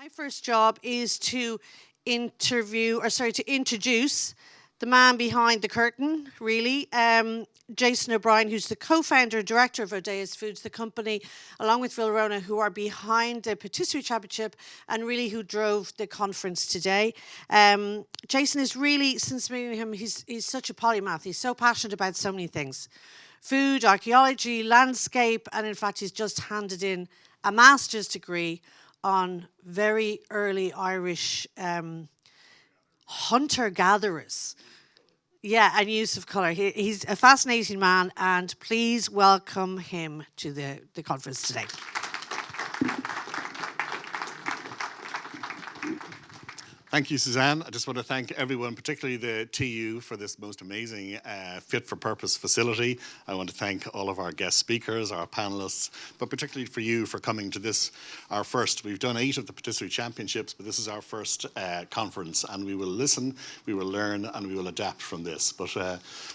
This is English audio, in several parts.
My first job is to introduce the man behind the curtain, really. Jason O'Brien, who's the co-founder and director of Odaios Foods, the company, along with Vilrona, who are behind the Patisserie Championship and really who drove the conference today. Jason is really, since meeting him, he's such a polymath. He's so passionate about so many things. Food, archaeology, landscape, and in fact, he's just handed in a master's degree on very early Irish hunter-gatherers. Yeah, and use of colour. He's a fascinating man, and please welcome him to the conference today. Thank you, Suzanne. I just want to thank everyone, particularly the TU, for this most amazing fit-for-purpose facility. I want to thank all of our guest speakers, our panelists, but particularly for you for coming to this, our first. We've done 8 of the Patisserie Championships, but this is our first conference, and we will listen, we will learn, and we will adapt from this. But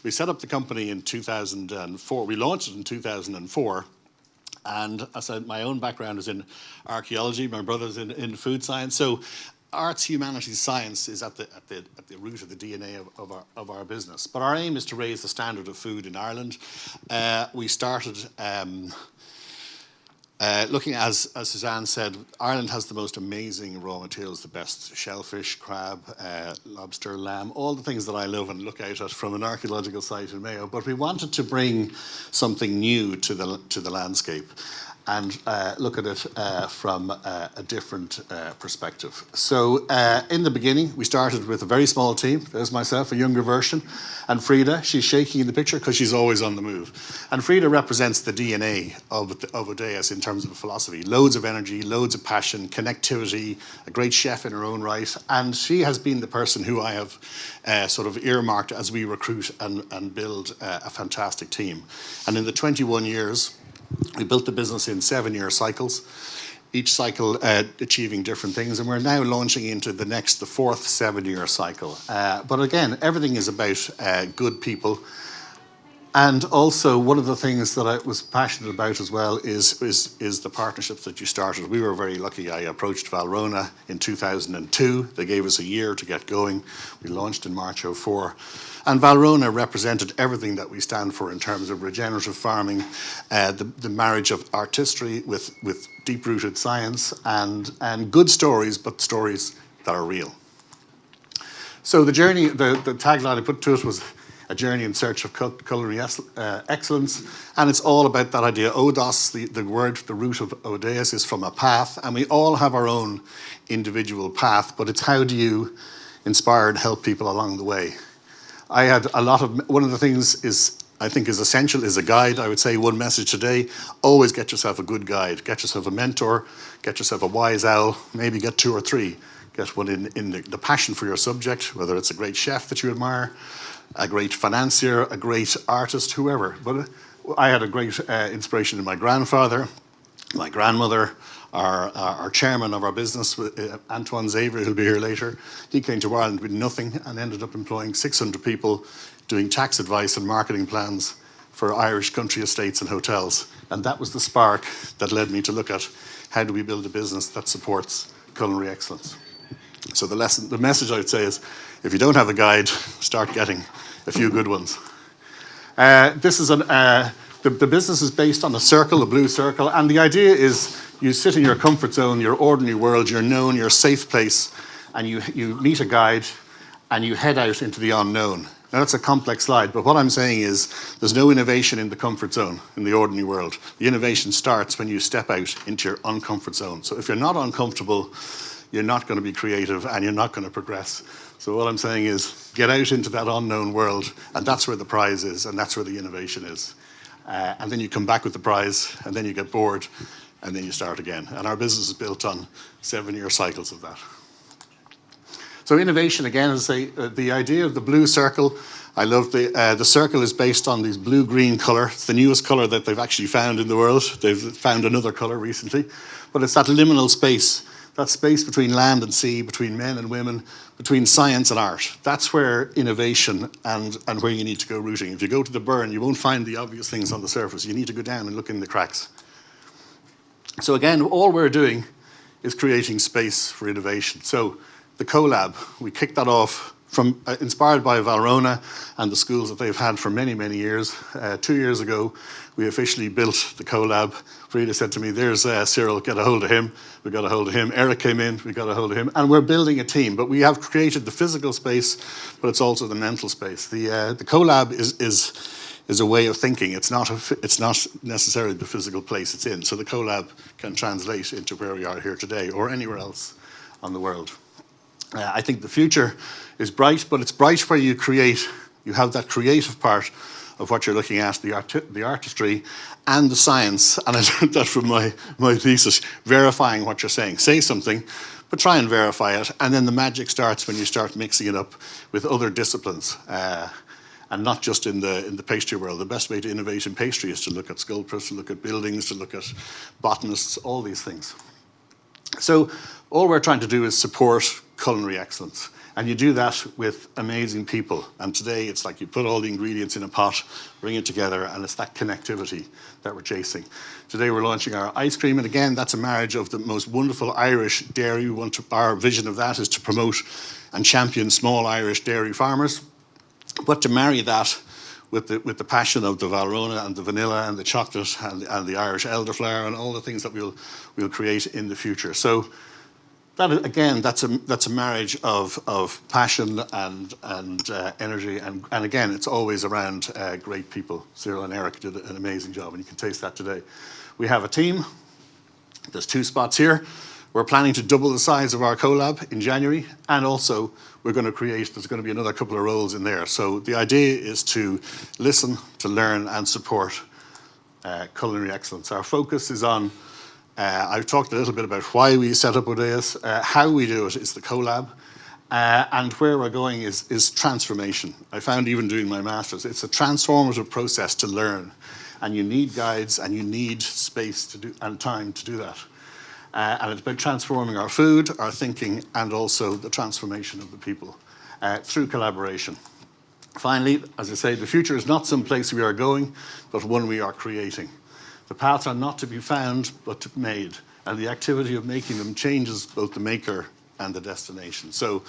we set up the company in 2004. We launched it in 2004. And as I said, my own background is in archaeology. My brother's in food science. So arts, humanities, science is at the root of the DNA of our business. But our aim is to raise the standard of food in Ireland. We started looking, as Suzanne said, Ireland has the most amazing raw materials, the best shellfish, crab, lobster, lamb, all the things that I love and look out at from an archaeological site in Mayo. But we wanted to bring something new to the landscape and look at it from a different perspective. So in the beginning, we started with a very small team. There's myself, a younger version, and Frida. She's shaking in the picture because she's always on the move. And Frida represents the DNA of Odaios in terms of philosophy. Loads of energy, loads of passion, connectivity, a great chef in her own right. And she has been the person who I have sort of earmarked as we recruit and build a fantastic team. And in the 21 years, we built the business in 7-year cycles, each cycle achieving different things, and we're now launching into the 4th 7-year cycle. But again, everything is about good people. And also, one of the things that I was passionate about as well is the partnerships that you started. We were very lucky. I approached Vilrona in 2002. They gave us a year to get going. We launched in March '04. And Vilrona represented everything that we stand for in terms of regenerative farming, the marriage of artistry with deep-rooted science and good stories, but stories that are real. So the journey, the tagline I put to it was a journey in search of culinary excellence, and it's all about that idea. Odos, the word, the root of Odaios is from a path, and we all have our own individual path, but it's how do you inspire and help people along the way. I had one of the things I think is essential is a guide. I would say one message today, always get yourself a good guide. Get yourself a mentor, get yourself a wise owl, maybe get 2 or 3. Get one in the passion for your subject, whether it's a great chef that you admire, a great financier, a great artist, whoever. But I had a great inspiration in my grandfather, my grandmother, our chairman of our business, Antoine Xavier, who'll be here later. He came to Ireland with nothing and ended up employing 600 people doing tax advice and marketing plans for Irish country estates and hotels. And that was the spark that led me to look at how do we build a business that supports culinary excellence. So the message I would say is, if you don't have a guide, start getting a few good ones. The business is based on a circle, a blue circle, and the idea is you sit in your comfort zone, your ordinary world, your known, your safe place, and you meet a guide and you head out into the unknown. Now that's a complex slide, but what I'm saying is there's no innovation in the comfort zone, in the ordinary world. The innovation starts when you step out into your uncomfort zone. So if you're not uncomfortable, you're not going to be creative and you're not going to progress. So what I'm saying is get out into that unknown world, and that's where the prize is, and that's where the innovation is. And then you come back with the prize, and then you get bored, and then you start again. And our business is built on 7-year cycles of that. So innovation, again, as I say, the idea of the blue circle, I love the circle is based on this blue-green colour. It's the newest colour that they've actually found in the world. They've found another colour recently. But it's that liminal space, that space between land and sea, between men and women, between science and art. That's where innovation and where you need to go rooting. If you go to the burn, you won't find the obvious things on the surface. You need to go down and look in the cracks. So again, all we're doing is creating space for innovation. So the CoLab, we kicked that off from inspired by Valrhona and the schools that they've had for many, many years. 2 years ago, we officially built the CoLab. Frida said to me, there's Cyril, get a hold of him. We got a hold of him. Eric came in, we got a hold of him. And we're building a team, but we have created the physical space, but it's also the mental space. The CoLab is a way of thinking. It's not necessarily the physical place it's in. So the CoLab can translate into where we are here today or anywhere else on the world. I think the future is bright, but it's bright where you have that creative part of what you're looking at, the artistry and the science. And I learned that from my thesis, verifying what you're saying. Say something, but try and verify it. And then the magic starts when you start mixing it up with other disciplines. And not just in the pastry world. The best way to innovate in pastry is to look at sculptors, to look at buildings, to look at botanists, all these things. So all we're trying to do is support culinary excellence. And you do that with amazing people. And today it's like you put all the ingredients in a pot, bring it together, and it's that connectivity that we're chasing. Today we're launching our ice cream, and again, that's a marriage of the most wonderful Irish dairy. Our vision of that is to promote and champion small Irish dairy farmers. But to marry that with the passion of the Valrhona and the vanilla and the chocolate and the Irish elderflower and all the things that we'll create in the future. So that again, that's a marriage of passion and energy, and again, it's always around great people. Cyril and Eric did an amazing job, and you can taste that today. We have a team. There's 2 spots here. We're planning to double the size of our CoLab in January, and also there's going to be another couple of roles in there. So the idea is to listen, to learn, and support culinary excellence. Our focus is on, I've talked a little bit about why we set up Odaios. How we do it is the CoLab, and where we're going is transformation. I found even doing my master's, it's a transformative process to learn, and you need guides, and you need space to do and time to do that. And it's about transforming our food, our thinking, and also the transformation of the people through collaboration. Finally, as I say, the future is not some place we are going, but one we are creating. The paths are not to be found, but made. And the activity of making them changes both the maker and the destination. So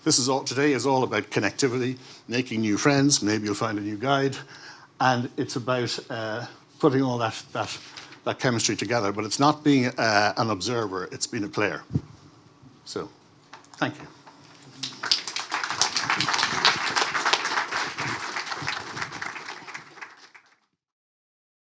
today is all about connectivity, making new friends, maybe you'll find a new guide, and it's about putting all that chemistry together, but it's not being an observer, it's being a player. So, thank you.